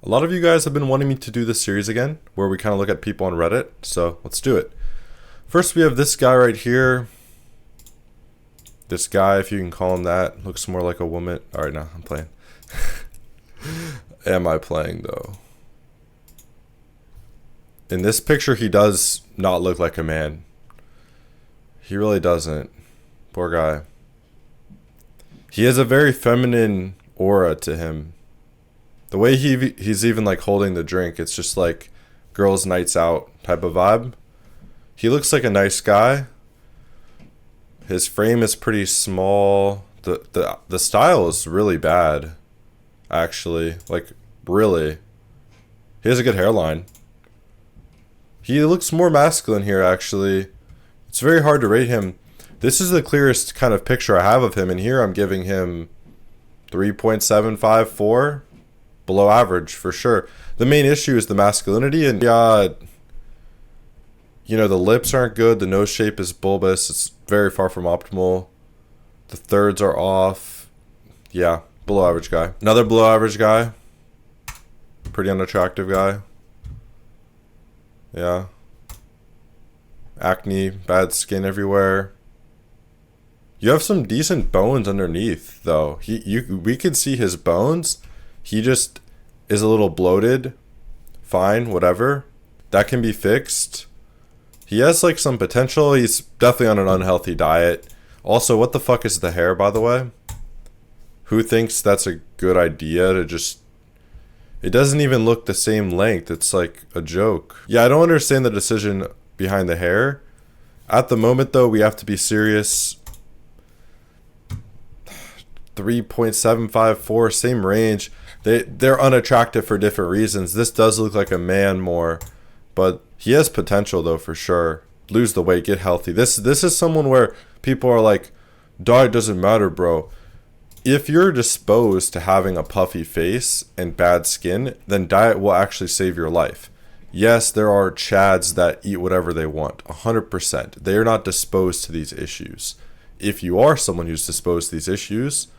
A lot of you guys have been wanting me to do this series again, where we kind of look at people on Reddit, so let's do it. First, we have this guy right here. This guy, if you can call him that, looks more like a woman. Alright, no, I'm playing. Am I playing, though? In this picture, he does not look like a man. He really doesn't. Poor guy. He has a very feminine aura to him. The way he's even like holding the drink, it's just like girls' nights out type of vibe. He looks like a nice guy. His frame is pretty small. The style is really bad, actually. Like, really. He has a good hairline. He looks more masculine here, actually. It's very hard to rate him. This is the clearest kind of picture I have of him, and here I'm giving him 3.754. Below average, for sure. The main issue is the masculinity, and the lips aren't good. The nose shape is bulbous. It's very far from optimal. The thirds are off. Yeah, below average guy. Another below average guy. Pretty unattractive guy. Yeah. Acne, bad skin everywhere. You have some decent bones underneath, though. We can see his bones. He just is a little bloated. Fine, whatever. That can be fixed. He has like some potential. He's definitely on an unhealthy diet. Also, what the fuck is the hair, by the way? Who thinks that's a good idea to just... It doesn't even look the same length. It's like a joke. Yeah, I don't understand the decision behind the hair. At the moment, though, we have to be serious. 3.754, same range. They're unattractive for different reasons. This does look like a man more, but he has potential though, for sure. Lose the weight, get healthy. This is someone where people are like, diet doesn't matter, bro. If you're disposed to having a puffy face and bad skin, then diet will actually save your life. Yes, there are chads that eat whatever they want, 100%. They are not disposed to these issues. If you are someone who's disposed to these issues,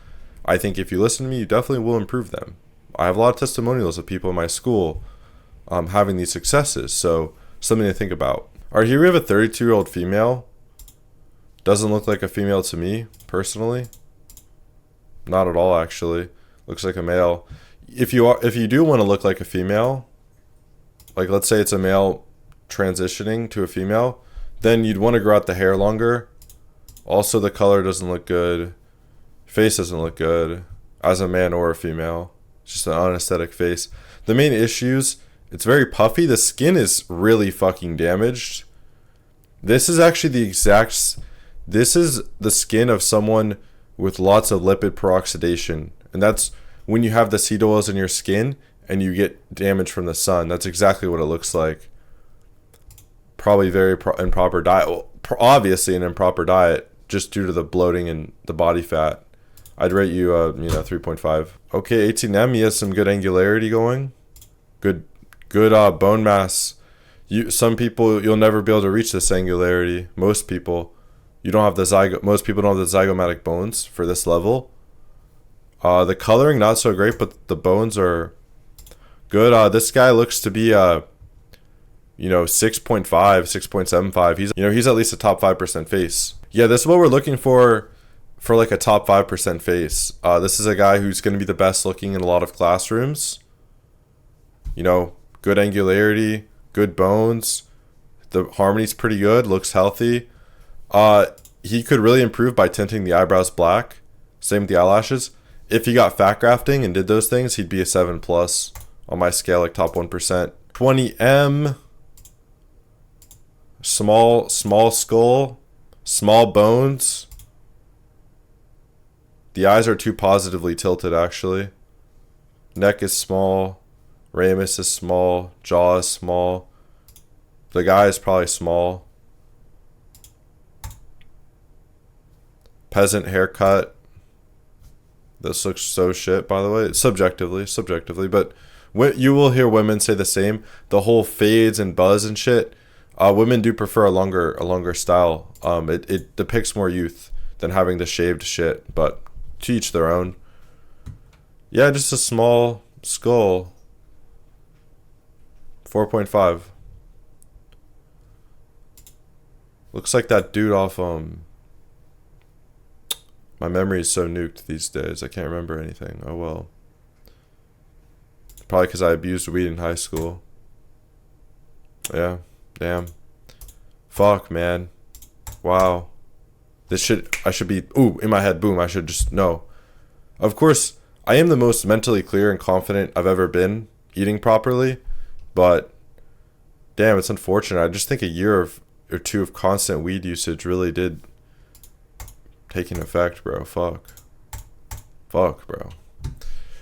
I think if you listen to me, you definitely will improve them. I have a lot of testimonials of people in my school having these successes, so something to think about. Alright, here we have a 32-year-old female. Doesn't look like a female to me, personally. Not at all, actually. Looks like a male. If you do want to look like a female, like let's say it's a male transitioning to a female, then you'd want to grow out the hair longer. Also, the color doesn't look good. Face doesn't look good as a man or a female. It's just an unaesthetic face. The main issues, it's very puffy. The skin is really fucking damaged. This is actually this is the skin of someone with lots of lipid peroxidation. And that's when you have the seed oils in your skin and you get damage from the sun. That's exactly what it looks like. Probably very improper diet. Well, obviously an improper diet just due to the bloating and the body fat. I'd rate you, 3.5. Okay, 18M, he has some good angularity going. Good bone mass. Some people, you'll never be able to reach this angularity. Most people, most people don't have the zygomatic bones for this level. The coloring, not so great, but the bones are good. This guy looks to be, 6.5, 6.75. He's at least a top 5% face. Yeah, this is what we're looking for like a top 5% face. This is a guy who's going to be the best looking in a lot of classrooms. Good angularity, good bones. The harmony's pretty good, looks healthy. He could really improve by tinting the eyebrows black. Same with the eyelashes. If he got fat grafting and did those things, he'd be a 7+ on my scale, like top 1%. 20M. Small skull. Small bones. The eyes are too positively tilted, actually. Neck is small. Ramus is small. Jaw is small. The guy is probably small. Peasant haircut. This looks so shit, by the way. Subjectively. But you will hear women say the same. The whole fades and buzz and shit. Women do prefer a longer style. It depicts more youth than having the shaved shit, but to each their own. Yeah, just a small skull. 4.5. Looks like that dude off, my memory is so nuked these days. I can't remember anything. Oh well. Probably because I abused weed in high school. Yeah. Damn. Fuck, man. Wow. I should be, ooh, in my head, boom, I should just know. Of course, I am the most mentally clear and confident I've ever been eating properly, but damn, it's unfortunate. I just think a year or two of constant weed usage really did take an effect, bro. Fuck, bro.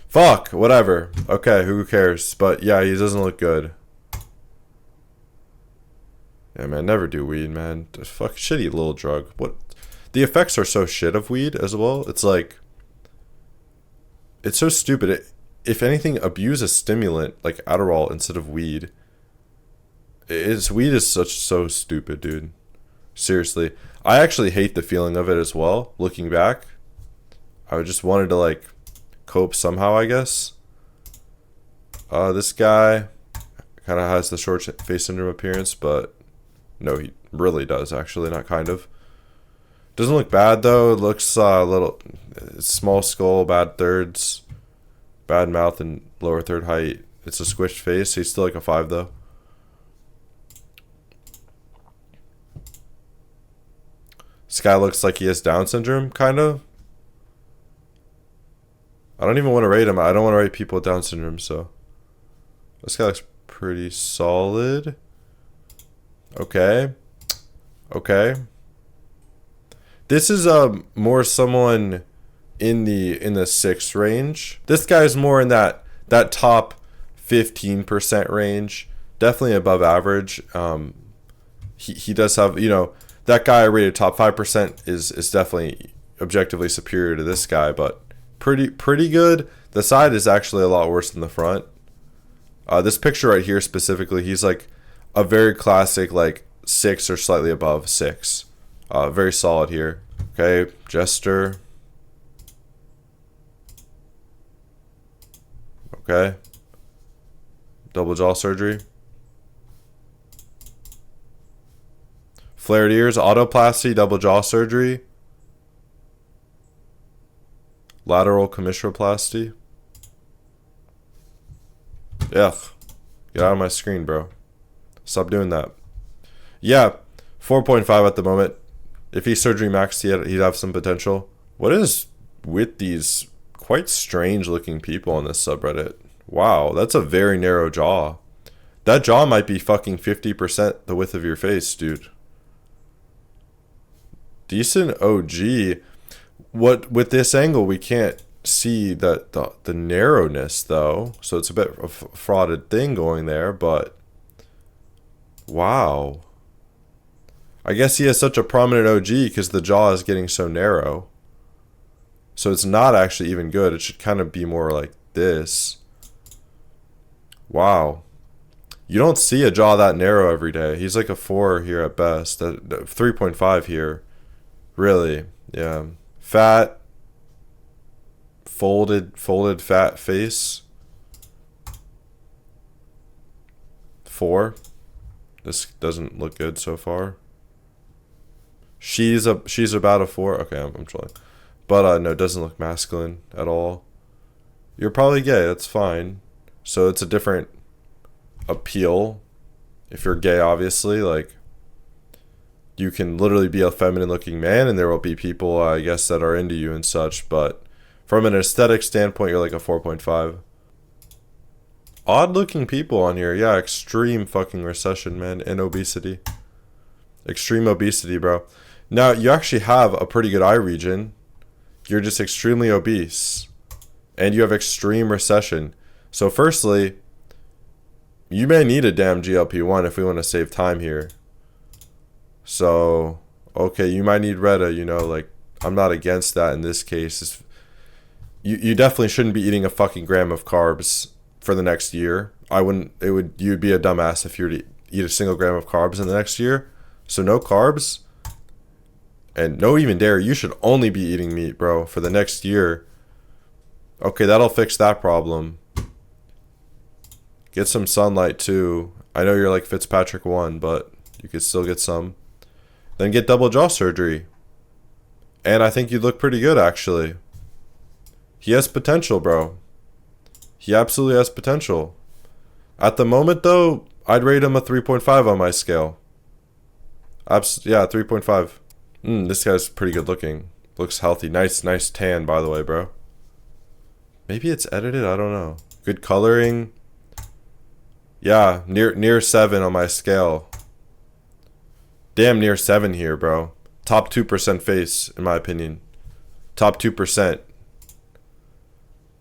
Fuck, whatever. Okay, who cares? But yeah, he doesn't look good. Yeah, man, never do weed, man. Fuck, shitty little drug. What? The effects are so shit of weed as well. It's like, it's so stupid. If anything, abuse a stimulant like Adderall instead of weed. Weed is so stupid, dude. Seriously. I actually hate the feeling of it as well, looking back. I just wanted to, like, cope somehow, I guess. This guy kind of has the short face syndrome appearance, but no, he really does, actually, not kind of. Doesn't look bad, though. It looks a little small skull, bad thirds, bad mouth, and lower third height. It's a squished face. He's still like a 5, though. This guy looks like he has Down syndrome, kind of. I don't even want to rate him. I don't want to rate people with Down syndrome, so. This guy looks pretty solid. Okay. Okay. This is more someone in the 6 range. This guy's more in that top 15% range. Definitely above average. He does have, you know, that guy I rated top 5% is definitely objectively superior to this guy, but pretty good. The side is actually a lot worse than the front. This picture right here specifically, he's like a very classic, like 6 or slightly above 6. Very solid here. Okay, Jester. Okay. Double jaw surgery. Flared ears, autoplasty, double jaw surgery. Lateral commissuroplasty. Ugh. Get out of my screen, bro. Stop doing that. Yeah, 4.5 at the moment. If he's surgery maxed, he'd have some potential. What is with these quite strange looking people on this subreddit? Wow, that's a very narrow jaw. That jaw might be fucking 50% the width of your face, dude. Decent OG. What with this angle we can't see the narrowness though, so it's a bit of a frauded thing going there, but wow. I guess he has such a prominent OG because the jaw is getting so narrow. So it's not actually even good. It should kind of be more like this. Wow. You don't see a jaw that narrow every day. He's like a 4 here at best. 3.5 here. Really. Yeah. Fat. Folded fat face. 4. This doesn't look good so far. She's about a 4. Okay, I'm trolling. But no, it doesn't look masculine at all. You're probably gay, that's fine. So it's a different appeal. If you're gay, obviously, like, you can literally be a feminine looking man and there will be people, I guess, that are into you and such, but from an aesthetic standpoint, you're like a 4.5. Odd looking people on here. Yeah, extreme fucking recession, man, and obesity. Extreme obesity, bro. Now, you actually have a pretty good eye region. You're just extremely obese. And you have extreme recession. So firstly, you may need a damn GLP-1 if we want to save time here. So, okay, you might need Retta, you know, like, I'm not against that in this case. You definitely shouldn't be eating a fucking gram of carbs for the next year. You'd be a dumbass if you were to eat a single gram of carbs in the next year. So no carbs. And no even dairy. You should only be eating meat, bro, for the next year. Okay, that'll fix that problem. Get some sunlight too. I know you're like Fitzpatrick 1, but you could still get some. Then get double jaw surgery. And I think you look pretty good, actually. He has potential, bro. He absolutely has potential. At the moment, though, I'd rate him a 3.5 on my scale. Yeah, 3.5. This guy's pretty good looking. Looks healthy. Nice tan, by the way, bro. Maybe it's edited. I don't know. Good coloring. Yeah, near 7 on my scale. Damn near 7 here, bro. Top 2% face, in my opinion. Top 2%.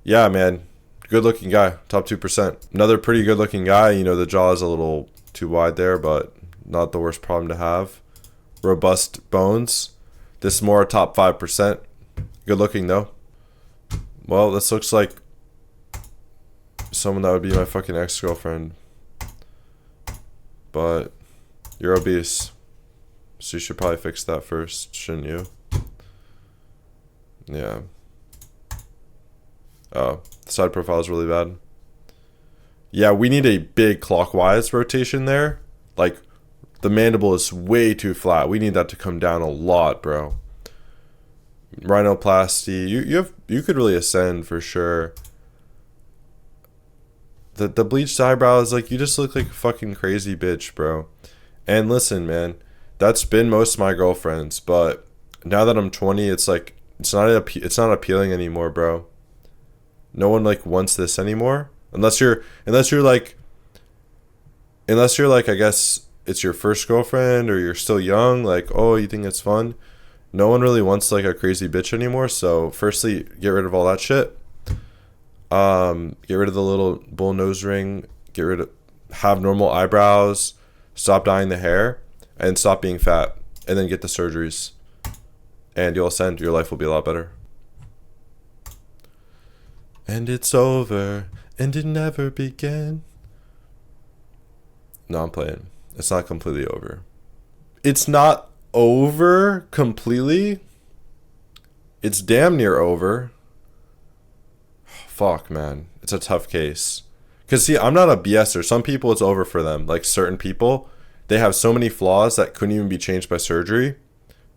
Yeah, man. Good looking guy. Top 2%. Another pretty good looking guy. You know, the jaw is a little too wide there, but not the worst problem to have. Robust bones. This is more top 5%. Good looking, though. Well, this looks like someone that would be my fucking ex-girlfriend. But you're obese. So you should probably fix that first, shouldn't you? Yeah. Oh, the side profile is really bad. Yeah, we need a big clockwise rotation there. Like, the mandible is way too flat. We need that to come down a lot, bro. Rhinoplasty. You could really ascend for sure. The bleached eyebrows, like, you just look like a fucking crazy bitch, bro. And listen, man, that's been most of my girlfriends, but now that I'm 20, it's like it's not appealing anymore, bro. No one like wants this anymore, unless you're like I guess it's your first girlfriend or you're still young, like, oh, you think it's fun. No one really wants like a crazy bitch anymore. So firstly, get rid of all that shit. Get rid of the little bull nose ring. Have normal eyebrows. Stop dyeing the hair, and stop being fat. And then get the surgeries, and you'll ascend. Your life will be a lot better. And it's over, and it never began. No, I'm playing. It's not completely over. It's not over completely. It's damn near over. Fuck, man. It's a tough case. Because, see, I'm not a BSer. Some people, it's over for them. Like, certain people, they have so many flaws that couldn't even be changed by surgery.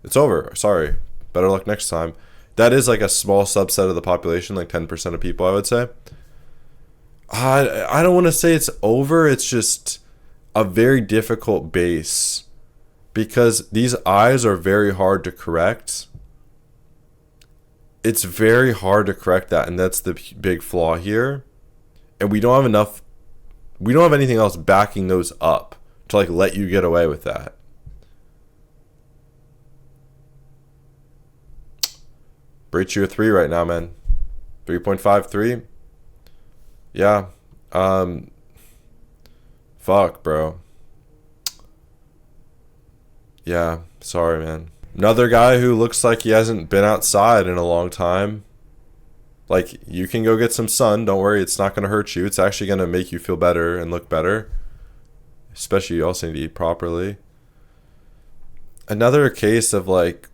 It's over. Sorry. Better luck next time. That is, like, a small subset of the population, like 10% of people, I would say. I don't want to say it's over. It's just a very difficult base. Because these eyes are very hard to correct. It's very hard to correct that, and that's the big flaw here. And we don't have anything else backing those up to like let you get away with that. Rate you a 3 right now, man. 3.53. Yeah. Fuck, bro. Yeah, sorry, man. Another guy who looks like he hasn't been outside in a long time. Like, you can go get some sun. Don't worry, it's not going to hurt you. It's actually going to make you feel better and look better. Especially, you also need to eat properly. Another case of, like...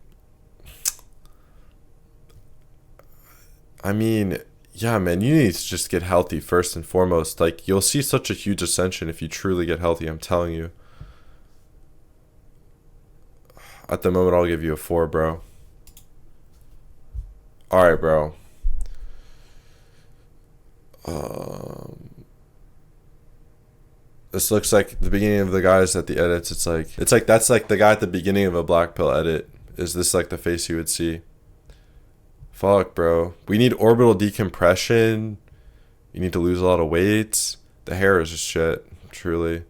I mean, yeah, man, you need to just get healthy first and foremost. Like, you'll see such a huge ascension if you truly get healthy, I'm telling you. At the moment, I'll give you a 4, bro. Alright, bro. This looks like the beginning of the guys at the edits. It's like that's like the guy at the beginning of a black pill edit. Is this like the face you would see? Fuck, bro. We need orbital decompression. You need to lose a lot of weight. The hair is just shit, truly.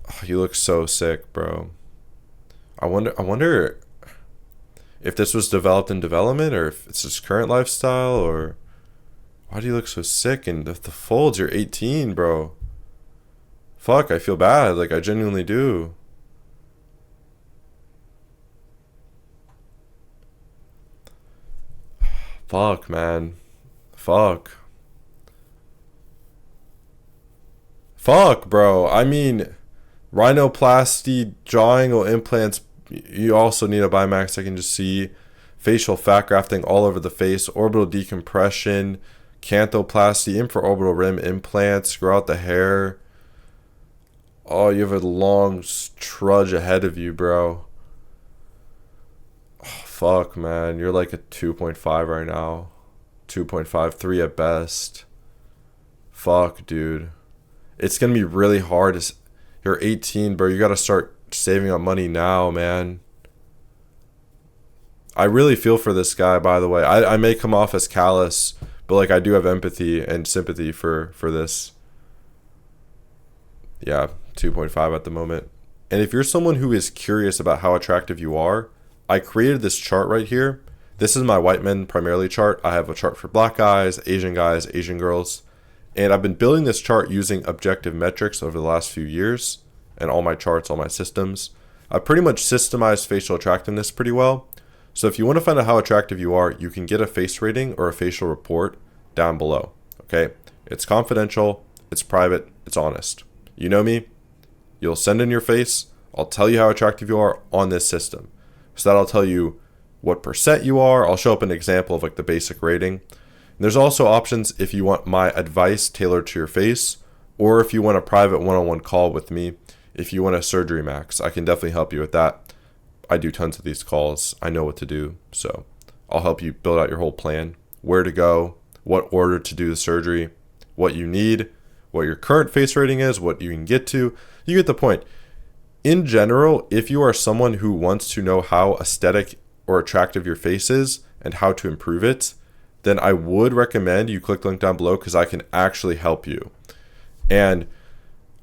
Oh, you look so sick, bro. I wonder if this was developed in development, or if it's his current lifestyle, or why do you look so sick? And the folds, you're 18, bro. Fuck, I feel bad. Like, I genuinely do. Fuck, man. Fuck. Fuck, bro. I mean, rhinoplasty, jaw angle implants. You also need a Bimax. I can just see facial fat grafting all over the face, orbital decompression, Canthoplasty, infraorbital rim implants, grow out the hair. Oh, you have a long trudge ahead of you, bro. Oh, fuck, man. You're like a 2.5 right now. 2.5, 3 at best. Fuck, dude. It's gonna be really hard. You're 18, bro. You gotta start saving up money now, man. I really feel for this guy, by the way. I may come off as callous, but like I do have empathy and sympathy for this. Yeah, 2.5 at the moment. And if you're someone who is curious about how attractive you are, I created this chart right here. This is my white men primarily chart. I have a chart for black guys, Asian girls. And I've been building this chart using objective metrics over the last few years. And all my charts, all my systems. I pretty much systemized facial attractiveness pretty well. So if you want to find out how attractive you are, you can get a face rating or a facial report down below. Okay? It's confidential, it's private, it's honest. You know me, you'll send in your face, I'll tell you how attractive you are on this system. So that'll tell you what percent you are. I'll show up an example of like the basic rating. And there's also options if you want my advice tailored to your face, or if you want a private one-on-one call with me, if you want a surgery max, I can definitely help you with that. I do tons of these calls. I know what to do. So I'll help you build out your whole plan, where to go, what order to do the surgery, what you need, what your current face rating is, what you can get to. You get the point. In general, if you are someone who wants to know how aesthetic or attractive your face is and how to improve it, then I would recommend you click the link down below because I can actually help you. And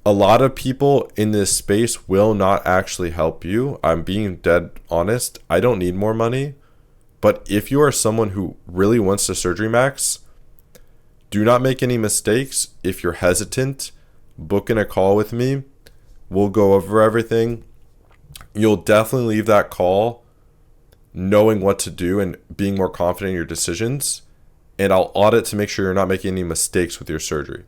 a lot of people in this space will not actually help you. I'm being dead honest. I don't need more money. But if you are someone who really wants the surgery max, do not make any mistakes. If you're hesitant, book in a call with me. We'll go over everything. You'll definitely leave that call knowing what to do and being more confident in your decisions. And I'll audit to make sure you're not making any mistakes with your surgery.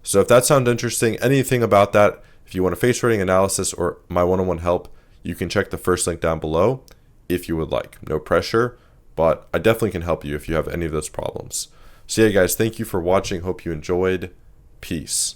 So if that sounds interesting, anything about that, if you want a face rating analysis or my one-on-one help, you can check the first link down below if you would like. No pressure, but I definitely can help you if you have any of those problems. So yeah, guys, thank you for watching. Hope you enjoyed. Peace.